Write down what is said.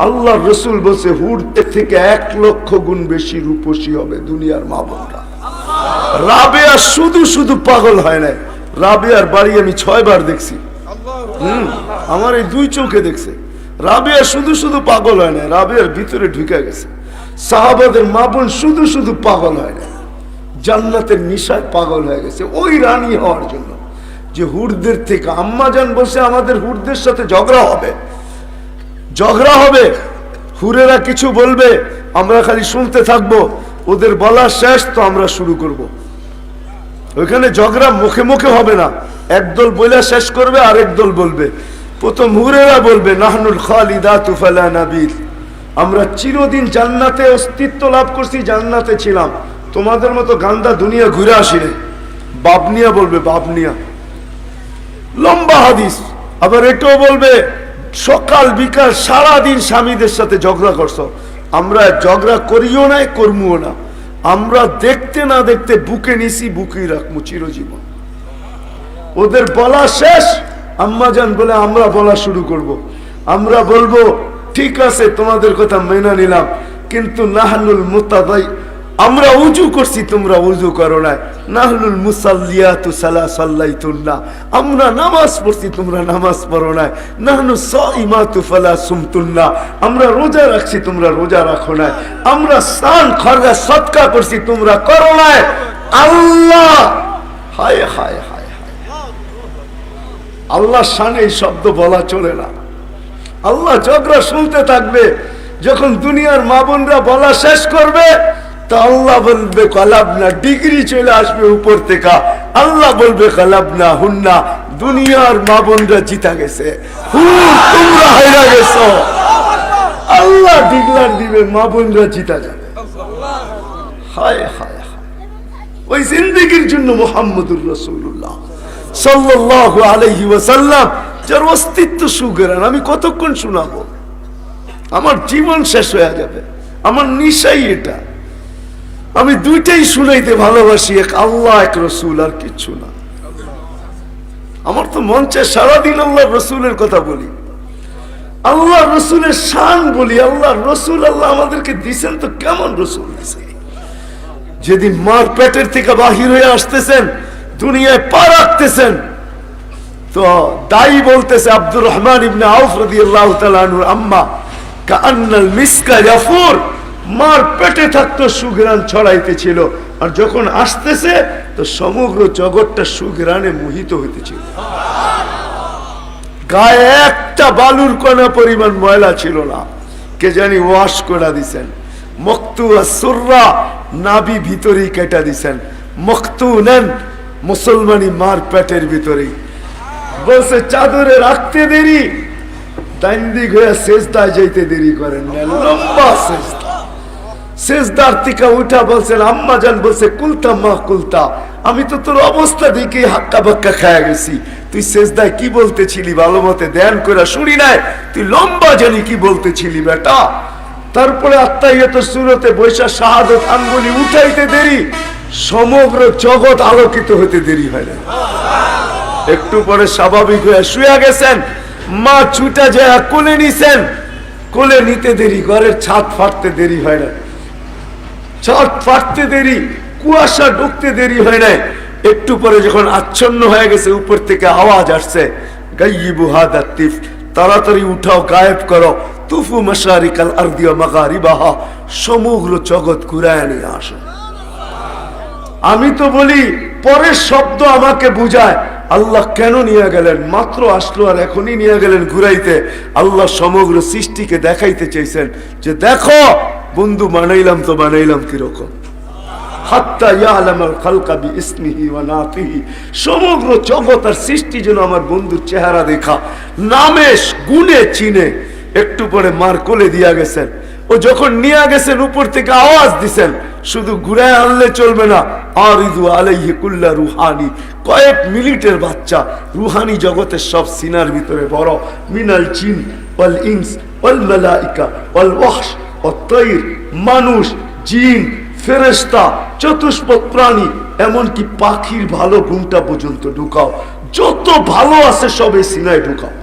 আল্লাহ রসুল বলছে হুরদের থেকে 1 লক্ষ গুণ বেশি রূপসী হবে দুনিয়ার মা বোনরা। রাবেয়া শুধু শুধু পাগল হয় নাই, রাবেয়ার বাড়ি আমি 6 বার দেখছি। আমার এই 2 চোখে দেখছে। রাবেয়া শুধু শুধু পাগল হয় না, রাবেয়ার ভিতরে ঢুকে গেছে। সাহাবাদের মা বোন শুধু শুধু পাগল হয় না, জান্নাতের নিশায় পাগল হয়ে গেছে ওই রানী হওয়ার জন্য। যে হুরদের থেকে আম্মা জান বসে আমাদের হুরদের সাথে ঝগড়া হবে, ঝগড়া হবে, হুরেরা কিছু বলবে, আমরা খালি শুনতে থাকবো, ওদের বলা শেষ তো আমরা শুরু করব। ওইখানে ঝগড়া মুখে মুখে হবে না, একদল বইলা শেষ করবে আর একদল বলবে। প্রথম হুরেরা বলবে নাহনুল খালিদাতু ফালা নাবিল, আমরা চিরদিন জান্নাতে অস্তিত্ব লাভ করছি, জান্নাতে ছিলাম, তোমাদের মতো গান্দা দুনিয়া ঘুরে আসিনি। বাবনিয়া বলবে, বাবনিয়া লম্বা হাদিস। আবার এটাও বলবে সকাল বিকাল সারাদিন স্বামীদের সাথে ঝগড়া করছো, আমরা ঝগড়া করিও না করবো না, আমরা দেখতে না দেখতে বুকে নিছি, বুকেই রাখবো চিরজীবন। ওদের বলা শেষ, আম্মাজান বলে আমরা বলা শুরু করব। আমরা বলবো ঠিক আছে তোমাদের কথা মেনে নিলাম, কিন্তু নাহনুল মুতাদাই, আমরা উজু করছি তোমরা উজু করো না, নাহনুল মুসাল্লিয়াতু সাল্লাইতুন্না, আমরা নামাজ পড়ছি তোমরা নামাজ পড়ো না, নাহনু সাইমাতু ফালা সুমতুন্না, আমরা রোজা রাখছি তোমরা রোজা রাখো না, আমরা সান খরগা সদকা করছি তোমরা করো না। আল্লাহ, হায় হায় হায় হায়, আল্লাহর শানে এই শব্দ বলা চলে না। আল্লাহ ঝগড়া শুনতে থাকবে, যখন দুনিয়ার মা বোনরা বলা শেষ করবে তা আল্লাহ বলবে কালাবনা, ডিগ্রি চলে আসবে উপর থেকে, আল্লাহ বলবে কালাবনা হুন্না, দুনিয়ার মা বোনরা জিতা গেছে, তোমরা হাইরা গেছো। আল্লাহ ডিগলার দিবে, মা বোনরা জিতা যাবে। হায় হায় হায়, ওই জিন্দেগির জন্য মুহাম্মদুর রাসূলুল্লাহ সাল্লাল্লাহু আলাইহি ওয়াসাল্লাম যার অস্তিত্ব সুগরান, আমি কতক্ষণ শোনাবো? আমার জীবন শেষ হয়ে যাবে। আমার নিশাই এটা, আমি দুইটাই শুনাইতে ভালোবাসি, এক আল্লাহ এক রসুল, আর কিচ্ছু না। আমার তো মন চায় সারাদিন আল্লাহ রসুলের কথা বলি, আল্লাহ রসুলের শান বলি। আল্লাহ রসুল, আল্লাহ আমাদেরকে দিছেন তো কেমন রসুল দিছে। যেদিন মার পেটের থেকে বাহির হয়ে আসতেছেন, দুনিয়ায় পা রাখতেছেন, তো দাই বলতেছে আব্দুর রহমান ইবনে আউফ রাদিয়াল্লাহু তাআলা আনহু আম্মা কাআন্নাল মিসকা ইয়াফুর, মার পেটে থাকতো সুঘ্রাণ ছড়াইতেছিল, আর যখন আসতেছে তো সমগ্র জগৎটা সুঘ্রাণে মোহিত হইতেছিল। গায়ে একটা বালুর কণা পরিমাণ ময়লা ছিল না, কে জানি ওয়াশ করে দিছেন। মকতুয়া সুররা, নাভি ভিতরেই কেটে দিছেন। মকতুনান, মুসলমানি মার পেটের ভিতরেই। বলছে চাদরে রাখতে দেরি, দাইন্দিক হয়ে সেজদায় যাইতে দেরি করেন না, লম্বা সেজদা। সেজদার থেকে উঠা বলছেন আম্মা জান বলছে কুলতা মা কুলতা, আমি তো তোর অবস্থা দেখে হাক্কা বাক্কা খায়া গেছি, তুই সেজদায় কি বলতেছিলি ভালো মতে ধ্যান করে শুনি নাই, তুই লম্বা জানি কি বলতেছিলি বেটা। তারপরে আত্মাহিয়াতুস সূরাতে বৈশা শাহাদাত আঙ্গুলি উঠাইতে দেরি, সমগ্র জগৎ আলোকিত হতে দেরি হয় না। একটু পরে স্বাভাবিক হয়ে শুয়ে গেছেন, মা ছুটা যায় কোলে নিছেন, কোলে নিতে দেরি, ঘরের ছাদ ফাটতে দেরি হয় না, ছাদ ফাটতে দেরি, কুয়াশা ঢুকতে দেরি হয় না। একটু পরে যখন আচ্ছন্ন হয়ে গেছে, উপর থেকে আওয়াজ আসছে গাইয়িবু হাদা তিফ, তাড়াতাড়ি উঠাও, গায়েব করো, তুফু মাশারিকাল আরদি ওয়া মাগারিবাহা, সমগ্র জগৎ ঘুরায় নিয়ে আসো। আমি তো বলি পরের শব্দ আমাকে বুঝায়, আল্লাহ কেন নিয়ে গেলেন, মাত্র আসলো আর এখনই নিয়ে গেলেন ঘুরাইতে। আল্লাহ সমগ্র সৃষ্টিকে দেখাইতে চাইছেন যে দেখো বন্ধু, বানাইলাম তো বানাইলাম কিরকম। হাত্তা ইয়ালামাল খালকা বিইসমিহি ওয়া নাতিহি, সমগ্র জগৎ আর সৃষ্টি যেন আমার বন্ধুর চেহারা দেখা, নামে গুণে চিনে। একটু পরে মার কোলে দিয়া গেছেন, ও যখন নিয়ে গেছেন উপর থেকে আওয়াজ দিছেন, শুধু ঘুরায় আনলে চলবে না, আরিদু আলাইহি কুল্লা রুহানি, কয়েক মিনিটের বাচ্চা, রুহানি জগতের সব সিনার ভিতরে বড়, মিনাল জিন ওয়াল ইনস ওয়াল মালাইকা ওয়াল ওয়াহশ ওয়াত তায়র, মানুষ, জিন, ফেরেশতা, চতুষ্পদ প্রাণী, এমনকি পাখির ভালো গুণটা পর্যন্ত ঢুকাও, যত ভালো আছে সব এই সিনায় ঢুকাও।